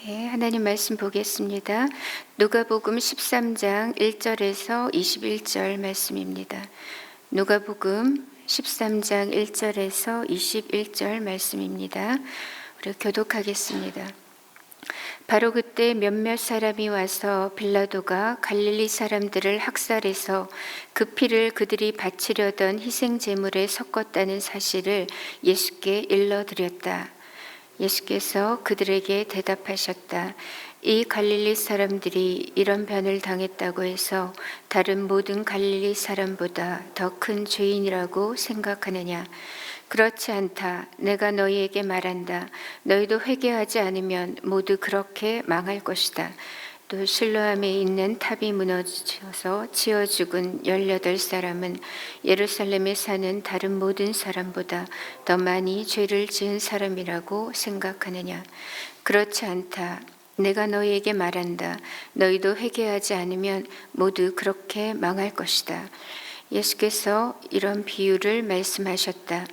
네, 하나님 말씀 보겠습니다. 누가복음 13장 1절에서 21절 말씀입니다. 누가복음 13장 1절에서 21절 말씀입니다. 우리 교독하겠습니다. 바로 그때 몇몇 사람이 와서 빌라도가 갈릴리 사람들을 학살해서 그 피를 그들이 바치려던 희생 제물에 섞었다는 사실을 예수께 일러드렸다. 예수께서 그들에게 대답하셨다. 이 갈릴리 사람들이 이런 변을 당했다고 해서 다른 모든 갈릴리 사람보다 더 큰 죄인이라고 생각하느냐? 그렇지 않다. 내가 너희에게 말한다. 너희도 회개하지 않으면 모두 그렇게 망할 것이다. 또 실로암에 있는 탑이 무너져서 치어 죽은 18사람은 예루살렘에 사는 다른 모든 사람보다 더 많이 죄를 지은 사람이라고 생각하느냐? 그렇지 않다. 내가 너희에게 말한다. 너희도 회개하지 않으면 모두 그렇게 망할 것이다. 예수께서 이런 비유를 말씀하셨다.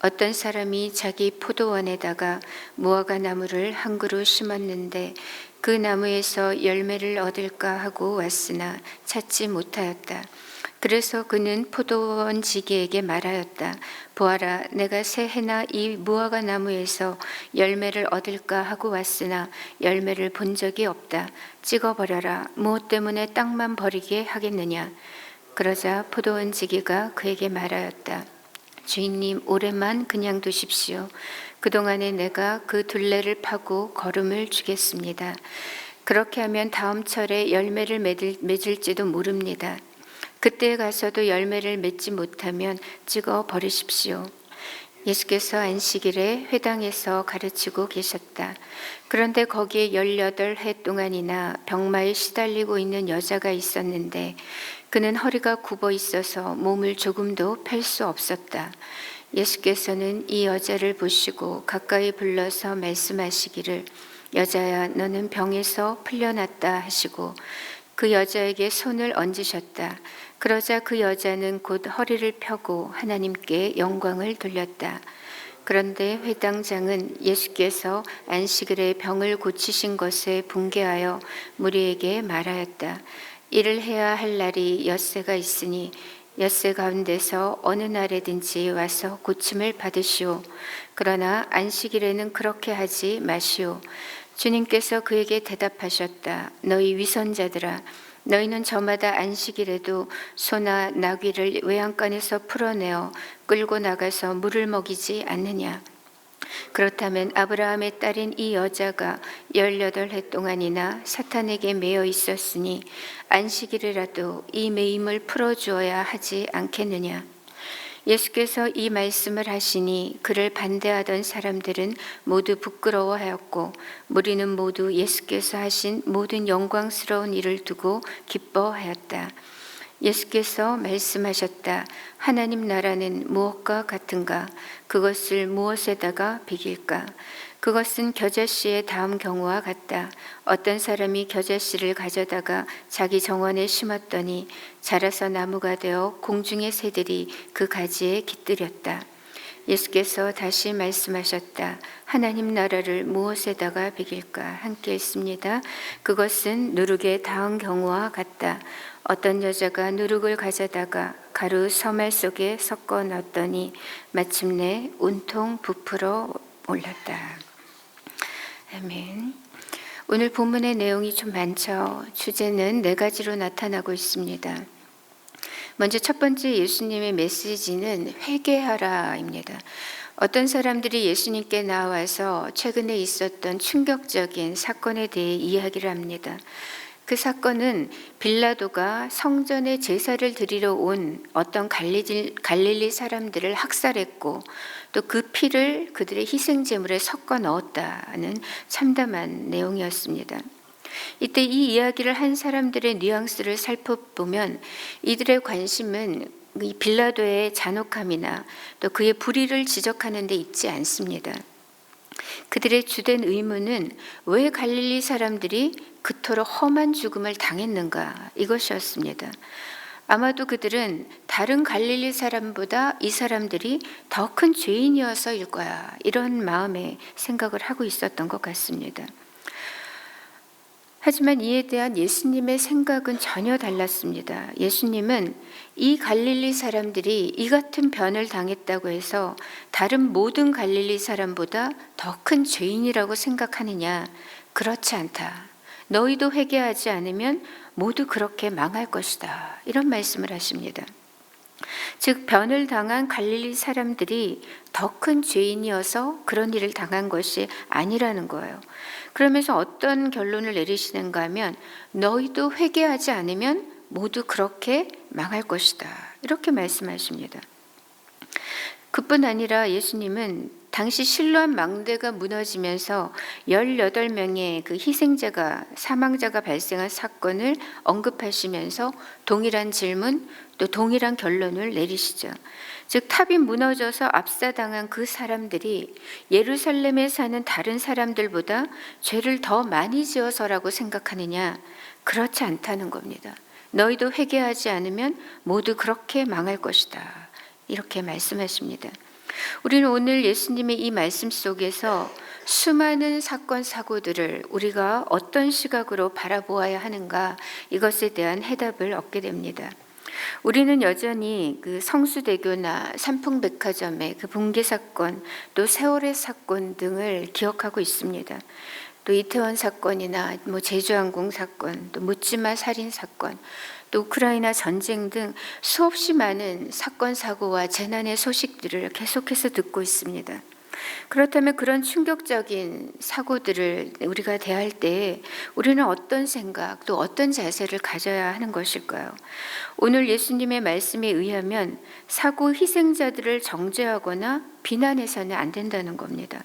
어떤 사람이 자기 포도원에다가 무화과 나무를 한 그루 심었는데 그 나무에서 열매를 얻을까 하고 왔으나 찾지 못하였다. 그래서 그는 포도원 지기에게 말하였다. 보아라, 내가 새해나 이 무화과 나무에서 열매를 얻을까 하고 왔으나 열매를 본 적이 없다. 찍어버려라. 무엇 때문에 땅만 버리게 하겠느냐? 그러자 포도원 지기가 그에게 말하였다. 주인님, 올해만 그냥 두십시오. 그동안에 내가 그 둘레를 파고 거름을 주겠습니다. 그렇게 하면 다음 철에 열매를 맺을지도 모릅니다. 그때 가서도 열매를 맺지 못하면 찍어 버리십시오. 예수께서 안식일에 회당에서 가르치고 계셨다. 그런데 거기에 18해 동안이나 병마에 시달리고 있는 여자가 있었는데 그는 허리가 굽어 있어서 몸을 조금도 펼 수 없었다. 예수께서는 이 여자를 보시고 가까이 불러서 말씀하시기를 여자야, 너는 병에서 풀려났다 하시고 그 여자에게 손을 얹으셨다. 그러자 그 여자는 곧 허리를 펴고 하나님께 영광을 돌렸다. 그런데 회당장은 예수께서 안식일에 병을 고치신 것에 분개하여 무리에게 말하였다. 이를 해야 할 날이 엿새가 있으니 엿새 가운데서 어느 날에든지 와서 고침을 받으시오. 그러나 안식일에는 그렇게 하지 마시오. 주님께서 그에게 대답하셨다. 너희 위선자들아, 너희는 저마다 안식일에도 소나 나귀를 외양간에서 풀어내어 끌고 나가서 물을 먹이지 않느냐? 그렇다면 아브라함의 딸인 이 여자가 18해 동안이나 사탄에게 매여 있었으니 안식일이라도 이 매임을 풀어주어야 하지 않겠느냐? 예수께서 이 말씀을 하시니 그를 반대하던 사람들은 모두 부끄러워하였고 무리는 모두 예수께서 하신 모든 영광스러운 일을 두고 기뻐하였다. 예수께서 말씀하셨다. 하나님 나라는 무엇과 같은가? 그것을 무엇에다가 비길까? 그것은 겨자씨의 다음 경우와 같다. 어떤 사람이 겨자씨를 가져다가 자기 정원에 심었더니 자라서 나무가 되어 공중의 새들이 그 가지에 깃들였다. 예수께서 다시 말씀하셨다. 하나님 나라를 무엇에다가 비길까? 함께 읽습니다. 그것은 누룩의 다음 경우와 같다. 어떤 여자가 누룩을 가져다가 가루 서말 속에 섞어 넣었더니 마침내 온통 부풀어 올랐다. 아멘. 오늘 본문의 내용이 좀 많죠. 주제는 4가지로 나타나고 있습니다. 먼저 첫 번째 예수님의 메시지는 회개하라입니다. 어떤 사람들이 예수님께 나와서 최근에 있었던 충격적인 사건에 대해 이야기를 합니다. 그 사건은 빌라도가 성전에 제사를 드리러 온 어떤 갈릴리 사람들을 학살했고 또 그 피를 그들의 희생제물에 섞어 넣었다는 참담한 내용이었습니다. 이때 이 이야기를 한 사람들의 뉘앙스를 살펴보면 이들의 관심은 이 빌라도의 잔혹함이나 또 그의 불의를 지적하는 데 있지 않습니다. 그들의 주된 의문은 왜 갈릴리 사람들이 그토록 험한 죽음을 당했는가, 이것이었습니다. 아마도 그들은 다른 갈릴리 사람보다 이 사람들이 더 큰 죄인이어서일 거야, 이런 마음의 생각을 하고 있었던 것 같습니다. 하지만 이에 대한 예수님의 생각은 전혀 달랐습니다. 예수님은 이 갈릴리 사람들이 이 같은 변을 당했다고 해서 다른 모든 갈릴리 사람보다 더 큰 죄인이라고 생각하느냐? 그렇지 않다. 너희도 회개하지 않으면 모두 그렇게 망할 것이다. 이런 말씀을 하십니다. 즉 변을 당한 갈릴리 사람들이 더 큰 죄인이어서 그런 일을 당한 것이 아니라는 거예요. 그러면서 어떤 결론을 내리시는가 하면 너희도 회개하지 않으면 모두 그렇게 망할 것이다. 이렇게 말씀하십니다. 그뿐 아니라 예수님은 당시 실로암 망대가 무너지면서 18명의 그 희생자가 사망자가 발생한 사건을 언급하시면서 동일한 질문 또 동일한 결론을 내리시죠. 즉 탑이 무너져서 압사당한 그 사람들이 예루살렘에 사는 다른 사람들보다 죄를 더 많이 지어서라고 생각하느냐? 그렇지 않다는 겁니다. 너희도 회개하지 않으면 모두 그렇게 망할 것이다. 이렇게 말씀하십니다. 우리는 오늘 예수님의 이 말씀 속에서 수많은 사건 사고들을 우리가 어떤 시각으로 바라보아야 하는가, 이것에 대한 해답을 얻게 됩니다. 우리는 여전히 그 성수대교나 삼풍백화점의 그 붕괴 사건, 또 세월의 사건 등을 기억하고 있습니다. 또 이태원 사건이나 제주항공 사건, 또 묻지마 살인 사건, 또 우크라이나 전쟁 등 수없이 많은 사건 사고와 재난의 소식들을 계속해서 듣고 있습니다. 그렇다면 그런 충격적인 사고들을 우리가 대할 때 우리는 어떤 생각 또 어떤 자세를 가져야 하는 것일까요? 오늘 예수님의 말씀에 의하면 사고 희생자들을 정죄하거나 비난해서는 안 된다는 겁니다.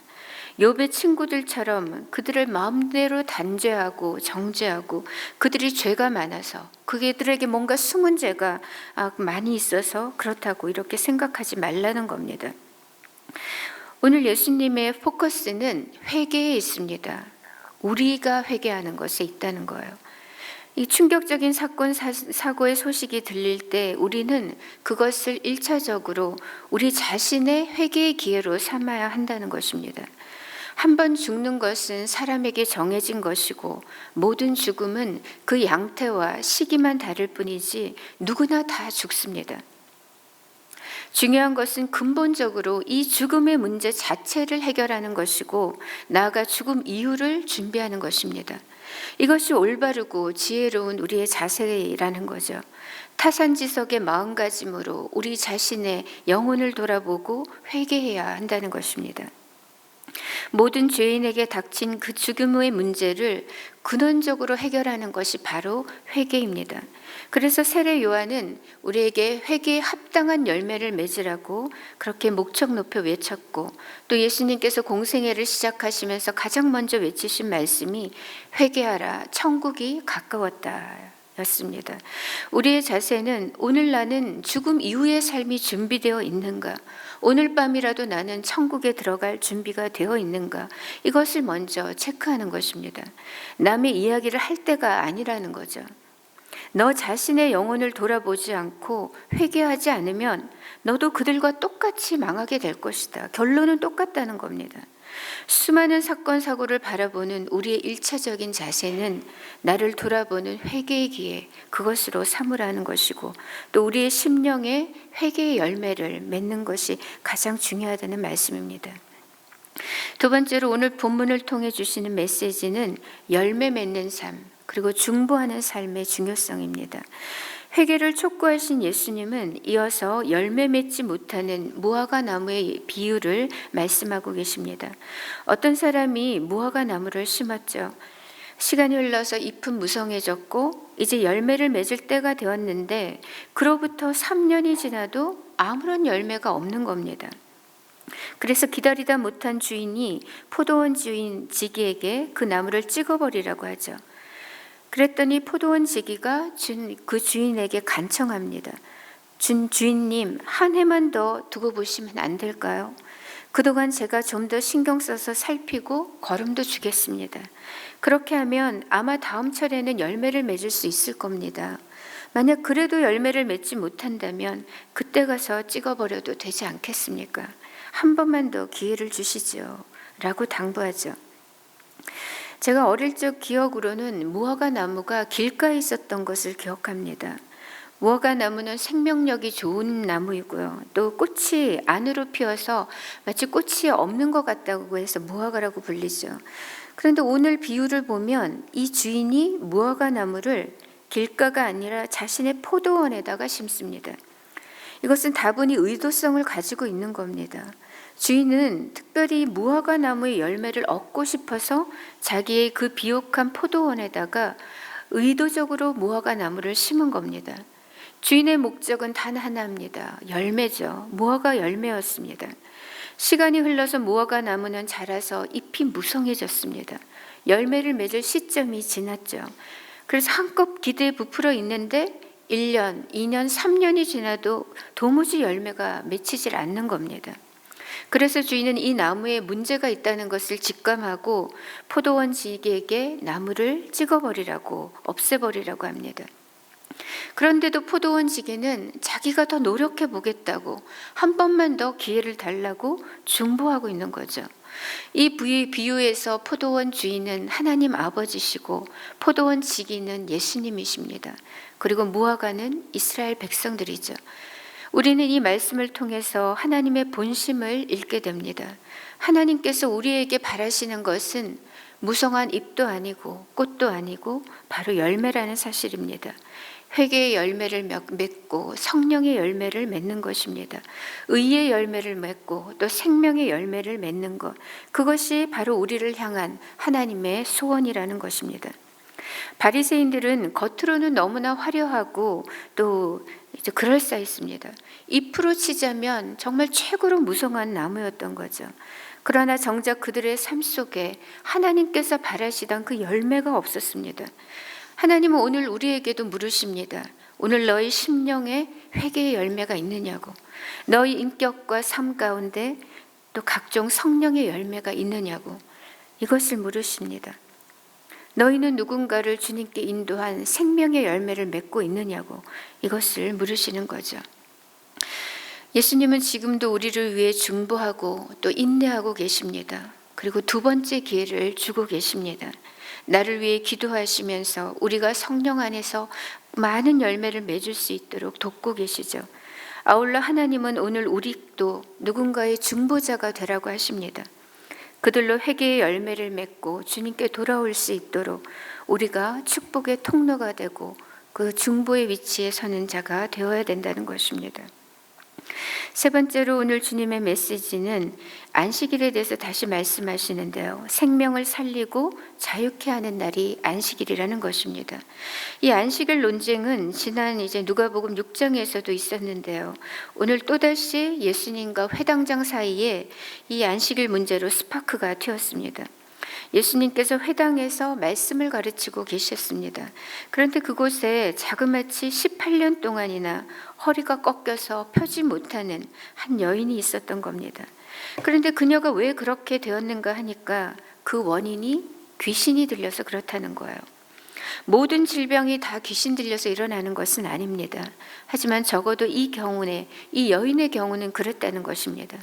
욥의 친구들처럼 그들을 마음대로 단죄하고 정죄하고 그들이 죄가 많아서 그들에게 뭔가 숨은 죄가 많이 있어서 그렇다고 이렇게 생각하지 말라는 겁니다. 오늘 예수님의 포커스는 회개에 있습니다. 우리가 회개하는 것에 있다는 거예요. 이 충격적인 사건 사고의 소식이 들릴 때 우리는 그것을 1차적으로 우리 자신의 회개의 기회로 삼아야 한다는 것입니다. 한 번 죽는 것은 사람에게 정해진 것이고 모든 죽음은 그 양태와 시기만 다를 뿐이지 누구나 다 죽습니다. 중요한 것은 근본적으로 이 죽음의 문제 자체를 해결하는 것이고 나아가 죽음 이후를 준비하는 것입니다. 이것이 올바르고 지혜로운 우리의 자세라는 거죠. 타산지석의 마음가짐으로 우리 자신의 영혼을 돌아보고 회개해야 한다는 것입니다. 모든 죄인에게 닥친 그 죽음의 문제를 근원적으로 해결하는 것이 바로 회개입니다. 그래서 세례 요한은 우리에게 회개에 합당한 열매를 맺으라고 그렇게 목청 높여 외쳤고, 또 예수님께서 공생애를 시작하시면서 가장 먼저 외치신 말씀이 회개하라, 천국이 가까웠다 였습니다. 우리의 자세는 오늘 나는 죽음 이후의 삶이 준비되어 있는가, 오늘 밤이라도 나는 천국에 들어갈 준비가 되어 있는가, 이것을 먼저 체크하는 것입니다. 남의 이야기를 할 때가 아니라는 거죠. 너 자신의 영혼을 돌아보지 않고 회개하지 않으면 너도 그들과 똑같이 망하게 될 것이다. 결론은 똑같다는 겁니다. 수많은 사건 사고를 바라보는 우리의 1차적인 자세는 나를 돌아보는 회개의 기회, 그것으로 삼으라는 것이고, 또 우리의 심령에 회개의 열매를 맺는 것이 가장 중요하다는 말씀입니다. 두 번째로 오늘 본문을 통해 주시는 메시지는 열매 맺는 삶, 그리고 중보하는 삶의 중요성입니다. 회개를 촉구하신 예수님은 이어서 열매 맺지 못하는 무화과 나무의 비유를 말씀하고 계십니다. 어떤 사람이 무화과 나무를 심었죠. 시간이 흘러서 잎은 무성해졌고 이제 열매를 맺을 때가 되었는데 그로부터 3년이 지나도 아무런 열매가 없는 겁니다. 그래서 기다리다 못한 주인이 포도원 주인 지기에게 그 나무를 찍어버리라고 하죠. 그랬더니 포도원 지기가 그 주인에게 간청합니다. 주인님, 한 해만 더 두고 보시면 안 될까요? 그동안 제가 좀 더 신경 써서 살피고 거름도 주겠습니다. 그렇게 하면 아마 다음 철에는 열매를 맺을 수 있을 겁니다. 만약 그래도 열매를 맺지 못한다면 그때 가서 찍어버려도 되지 않겠습니까? 한 번만 더 기회를 주시죠. 라고 당부하죠. 제가 어릴 적 기억으로는 무화과 나무가 길가에 있었던 것을 기억합니다. 무화과 나무는 생명력이 좋은 나무이고요. 또 꽃이 안으로 피어서 마치 꽃이 없는 것 같다고 해서 무화과라고 불리죠. 그런데 오늘 비유를 보면 이 주인이 무화과 나무를 길가가 아니라 자신의 포도원에다가 심습니다. 이것은 다분히 의도성을 가지고 있는 겁니다. 주인은 특별히 무화과 나무의 열매를 얻고 싶어서 자기의 그 비옥한 포도원에다가 의도적으로 무화과 나무를 심은 겁니다. 주인의 목적은 단 하나입니다. 열매죠. 무화과 열매였습니다. 시간이 흘러서 무화과 나무는 자라서 잎이 무성해졌습니다. 열매를 맺을 시점이 지났죠. 그래서 한껏 기대에 부풀어 있는데 1년, 2년, 3년이 지나도 도무지 열매가 맺히질 않는 겁니다. 그래서 주인은 이 나무에 문제가 있다는 것을 직감하고 포도원 지기에게 나무를 찍어버리라고, 없애버리라고 합니다. 그런데도 포도원 지기는 자기가 더 노력해 보겠다고 한 번만 더 기회를 달라고 중보하고 있는 거죠. 이 비유에서 포도원 주인은 하나님 아버지시고 포도원 지기는 예수님이십니다. 그리고 무화과는 이스라엘 백성들이죠. 우리는 이 말씀을 통해서 하나님의 본심을 읽게 됩니다. 하나님께서 우리에게 바라시는 것은 무성한 잎도 아니고 꽃도 아니고 바로 열매라는 사실입니다. 회개의 열매를 맺고 성령의 열매를 맺는 것입니다. 의의 열매를 맺고 또 생명의 열매를 맺는 것, 그것이 바로 우리를 향한 하나님의 소원이라는 것입니다. 바리새인들은 겉으로는 너무나 화려하고 또 이제 그럴싸했습니다. 잎으로 치자면 정말 최고로 무성한 나무였던 거죠. 그러나 정작 그들의 삶 속에 하나님께서 바라시던 그 열매가 없었습니다. 하나님은 오늘 우리에게도 물으십니다. 오늘 너희 심령에 회개의 열매가 있느냐고, 너희 인격과 삶 가운데 또 각종 성령의 열매가 있느냐고, 이것을 물으십니다. 너희는 누군가를 주님께 인도한 생명의 열매를 맺고 있느냐고, 이것을 물으시는 거죠. 예수님은 지금도 우리를 위해 중보하고 또 인내하고 계십니다. 그리고 두 번째 기회를 주고 계십니다. 나를 위해 기도하시면서 우리가 성령 안에서 많은 열매를 맺을 수 있도록 돕고 계시죠. 아울러 하나님은 오늘 우리도 누군가의 중보자가 되라고 하십니다. 그들로 회개의 열매를 맺고 주님께 돌아올 수 있도록 우리가 축복의 통로가 되고 그 중보의 위치에 서는 자가 되어야 된다는 것입니다. 세 번째로 오늘 주님의 메시지는 안식일에 대해서 다시 말씀하시는데요. 생명을 살리고 자유케 하는 날이 안식일이라는 것입니다. 이 안식일 논쟁은 지난 이제 누가복음 6장에서도 있었는데요. 오늘 또다시 예수님과 회당장 사이에 이 안식일 문제로 스파크가 튀었습니다. 예수님께서 회당에서 말씀을 가르치고 계셨습니다. 그런데 그곳에 자그마치 18년 동안이나 허리가 꺾여서 펴지 못하는 한 여인이 있었던 겁니다. 그런데 그녀가 왜 그렇게 되었는가 하니까 그 원인이 귀신이 들려서 그렇다는 거예요. 모든 질병이 다 귀신 들려서 일어나는 것은 아닙니다. 하지만 적어도 이 경우에, 이 여인의 경우는 그랬다는 것입니다.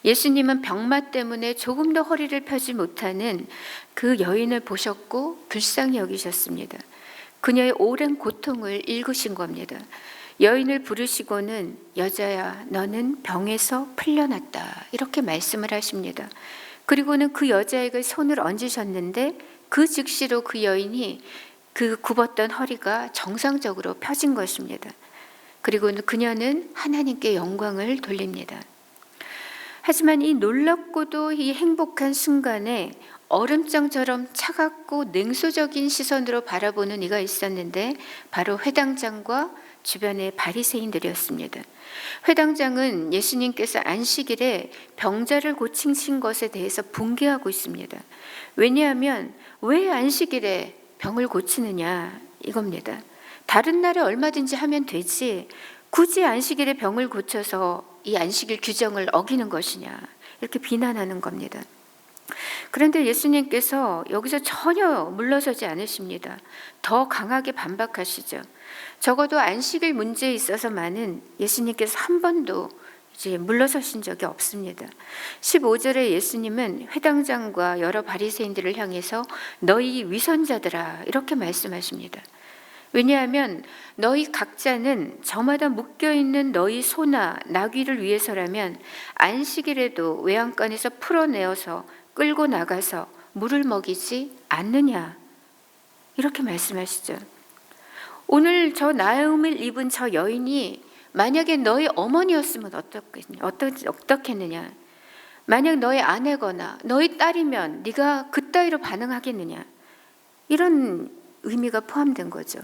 예수님은 병마 때문에 조금 더 허리를 펴지 못하는 그 여인을 보셨고 불쌍히 여기셨습니다. 그녀의 오랜 고통을 읽으신 겁니다. 여인을 부르시고는 여자야, 너는 병에서 풀려났다, 이렇게 말씀을 하십니다. 그리고는 그 여자에게 손을 얹으셨는데 그 즉시로 그 여인이 그 굽었던 허리가 정상적으로 펴진 것입니다. 그리고 그녀는 하나님께 영광을 돌립니다. 하지만 이 놀랍고도 이 행복한 순간에 얼음장처럼 차갑고 냉소적인 시선으로 바라보는 이가 있었는데 바로 회당장과 주변의 바리새인들이었습니다. 회당장은 예수님께서 안식일에 병자를 고치신 것에 대해서 분개하고 있습니다. 왜냐하면 왜 안식일에 병을 고치느냐 이겁니다. 다른 날에 얼마든지 하면 되지 굳이 안식일에 병을 고쳐서 이 안식일 규정을 어기는 것이냐, 이렇게 비난하는 겁니다. 그런데 예수님께서 여기서 전혀 물러서지 않으십니다. 더 강하게 반박하시죠. 적어도 안식일 문제에 있어서만은 예수님께서 한 번도 이제 물러서신 적이 없습니다. 15절에 예수님은 회당장과 여러 바리새인들을 향해서 너희 위선자들아 이렇게 말씀하십니다. 왜냐하면 너희 각자는 저마다 묶여있는 너희 소나 나귀를 위해서라면 안식일에도 외양간에서 풀어내어서 끌고 나가서 물을 먹이지 않느냐 이렇게 말씀하시죠. 오늘 저 나음을 입은 저 여인이 만약에 너희 어머니였으면 어떻겠느냐? 만약 너희 아내거나 너희 딸이면 네가 그따위로 반응하겠느냐? 이런 의미가 포함된 거죠.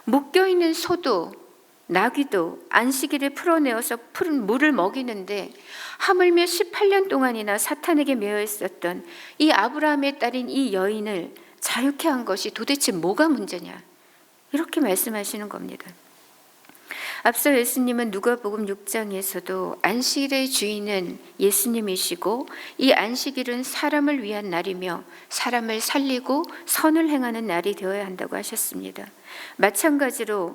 묶여있는 소도 나귀도 안식일에 풀어내어서 푸른 물을 먹이는데 하물며 18년 동안이나 사탄에게 매여 있었던 이 아브라함의 딸인 이 여인을 자유케 한 것이 도대체 뭐가 문제냐? 이렇게 말씀하시는 겁니다. 앞서 예수님은 누가복음 6장에서도 안식일의 주인은 예수님이시고 이 안식일은 사람을 위한 날이며 사람을 살리고 선을 행하는 날이 되어야 한다고 하셨습니다. 마찬가지로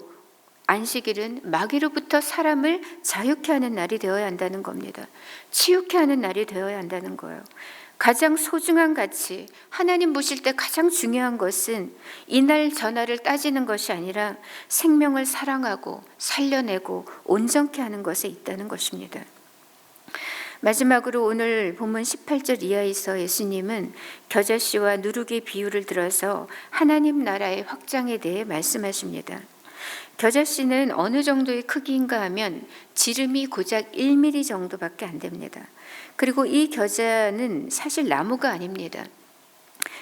안식일은 마귀로부터 사람을 자유케 하는 날이 되어야 한다는 겁니다. 치유케 하는 날이 되어야 한다는 거예요. 가장 소중한 가치, 하나님 보실 때 가장 중요한 것은 이날 저날을 따지는 것이 아니라 생명을 사랑하고 살려내고 온전케 하는 것에 있다는 것입니다. 마지막으로 오늘 본문 18절 이하에서 예수님은 겨자씨와 누룩의 비유를 들어서 하나님 나라의 확장에 대해 말씀하십니다. 겨자씨는 어느 정도의 크기인가 하면 지름이 고작 1mm 정도밖에 안 됩니다. 그리고 이 겨자는 사실 나무가 아닙니다.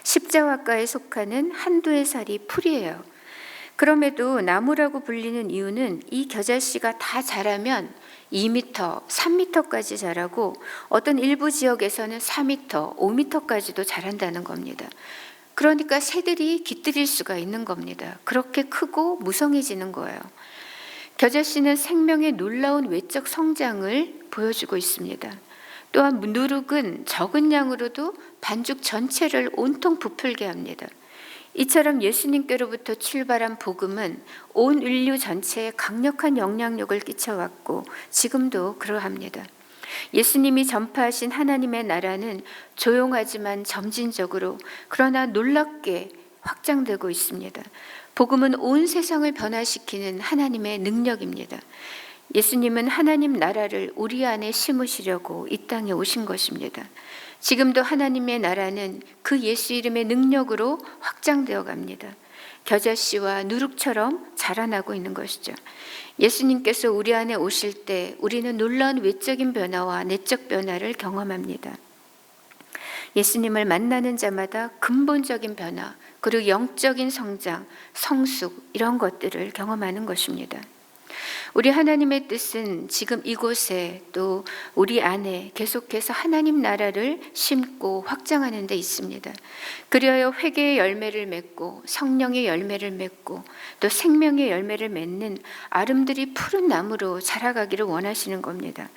십자화과에 속하는 한두의 살이 풀이에요. 그럼에도 나무라고 불리는 이유는 이 겨자씨가 다 자라면 2m, 3m까지 자라고 어떤 일부 지역에서는 4m, 5m까지도 자란다는 겁니다. 그러니까 새들이 깃들일 수가 있는 겁니다. 그렇게 크고 무성해지는 거예요. 겨자씨는 생명의 놀라운 외적 성장을 보여주고 있습니다. 또한 누룩은 적은 양으로도 반죽 전체를 온통 부풀게 합니다. 이처럼 예수님께로부터 출발한 복음은 온 인류 전체에 강력한 영향력을 끼쳐왔고 지금도 그러합니다. 예수님이 전파하신 하나님의 나라는 조용하지만 점진적으로 그러나 놀랍게 확장되고 있습니다. 복음은 온 세상을 변화시키는 하나님의 능력입니다. 예수님은 하나님 나라를 우리 안에 심으시려고 이 땅에 오신 것입니다. 지금도 하나님의 나라는 그 예수 이름의 능력으로 확장되어 갑니다. 겨자씨와 누룩처럼 자라나고 있는 것이죠. 예수님께서 우리 안에 오실 때 우리는 놀라운 외적인 변화와 내적 변화를 경험합니다. 예수님을 만나는 자마다 근본적인 변화, 그리고 영적인 성장, 성숙 이런 것들을 경험하는 것입니다. 우리 하나님의 뜻은 지금 이곳에 또 우리 안에 계속해서 하나님 나라를 심고 확장하는 데 있습니다. 그리하여 회개의 열매를 맺고 성령의 열매를 맺고 또 생명의 열매를 맺는 아름드리 푸른 나무로 자라가기를 원하시는 겁니다.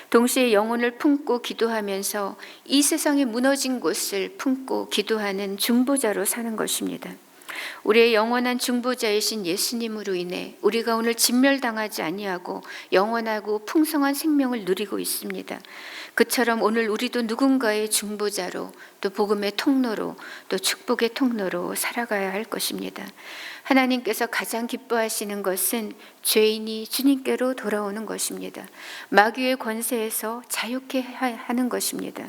동시에 영혼을 품고 기도하면서 이 세상의 무너진 곳을 품고 기도하는 중보자로 사는 것입니다. 우리의 영원한 중보자이신 예수님으로 인해 우리가 오늘 진멸당하지 아니하고 영원하고 풍성한 생명을 누리고 있습니다. 그처럼 오늘 우리도 누군가의 중보자로 또 복음의 통로로 또 축복의 통로로 살아가야 할 것입니다. 하나님께서 가장 기뻐하시는 것은 죄인이 주님께로 돌아오는 것입니다. 마귀의 권세에서 자유케 하는 것입니다.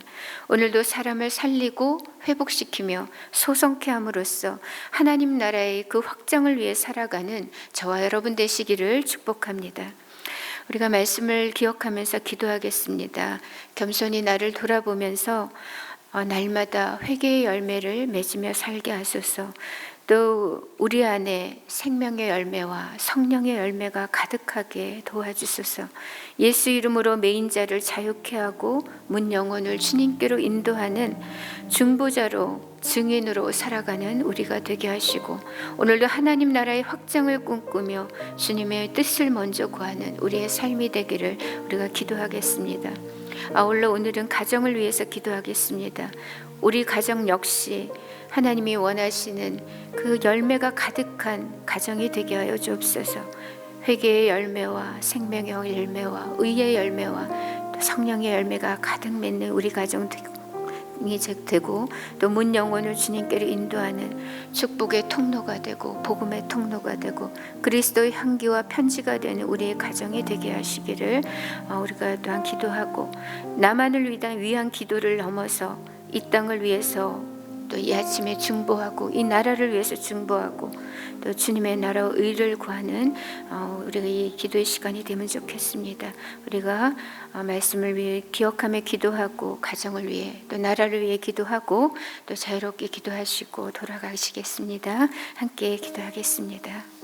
오늘도 사람을 살리고 회복시키며 소성케 함으로써 하나님 나라의 그 확장을 위해 살아가는 저와 여러분 되시기를 축복합니다. 우리가 말씀을 기억하면서 기도하겠습니다. 겸손히 나를 돌아보면서 날마다 회개의 열매를 맺으며 살게 하소서. 또 우리 안에 생명의 열매와 성령의 열매가 가득하게 도와주소서. 예수 이름으로 매인 자를 자유케 하고 문 영혼을 주님께로 인도하는 중보자로 증인으로 살아가는 우리가 되게 하시고 오늘도 하나님 나라의 확장을 꿈꾸며 주님의 뜻을 먼저 구하는 우리의 삶이 되기를 우리가 기도하겠습니다. 아울러 오늘은 가정을 위해서 기도하겠습니다. 우리 가정 역시 하나님이 원하시는 그 열매가 가득한 가정이 되게 하여 주옵소서. 회개의 열매와 생명의 열매와 의의 열매와 성령의 열매가 가득 맺는 우리 가정 되고 또 문 영혼을 주님께로 인도하는 축복의 통로가 되고 복음의 통로가 되고 그리스도의 향기와 편지가 되는 우리의 가정이 되게 하시기를 우리가 또한 기도하고 나만을 위한 기도를 넘어서 이 땅을 위해서 또 이 아침에 중보하고 이 나라를 위해서 중보하고 또 주님의 나라와 의를 구하는 우리가 이 기도의 시간이 되면 좋겠습니다. 우리가 말씀을 위해 기억하며 기도하고 가정을 위해 또 나라를 위해 기도하고 또 자유롭게 기도하시고 돌아가시겠습니다. 함께 기도하겠습니다.